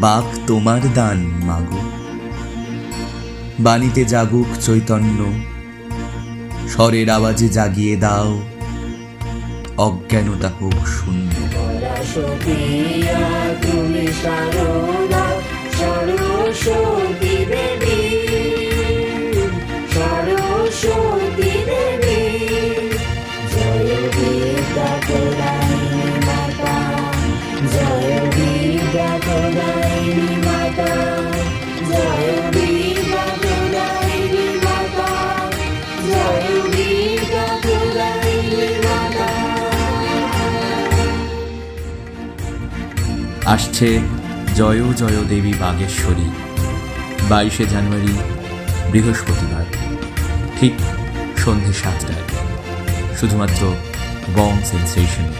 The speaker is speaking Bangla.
বাক তোমার দান মাগো। বাণীতে জাগুক চৈতন্য, স্বরের আওয়াজে জাগিয়ে দাও, অজ্ঞানতা হোক শূন্য। তুমি সারদা সরস্বতী দেবী, সরস্বতী দেবী, জয় বিদ্যা প্রদায়িনী মাতা, জয় বিদ্যা প্রদায়িনী মাতা, জয় বিদ্যা প্রদায়িনী মাতা, জয় বিদ্যা প্রদায়িনী মাতা। আসছে জয় জয় দেবী বাগেশ্বরী, 22শে জানুয়ারি বৃহস্পতিবার, ঠিক সন্ধ্যে 7টায়, শুধুমাত্র বং সেন্সেশনে।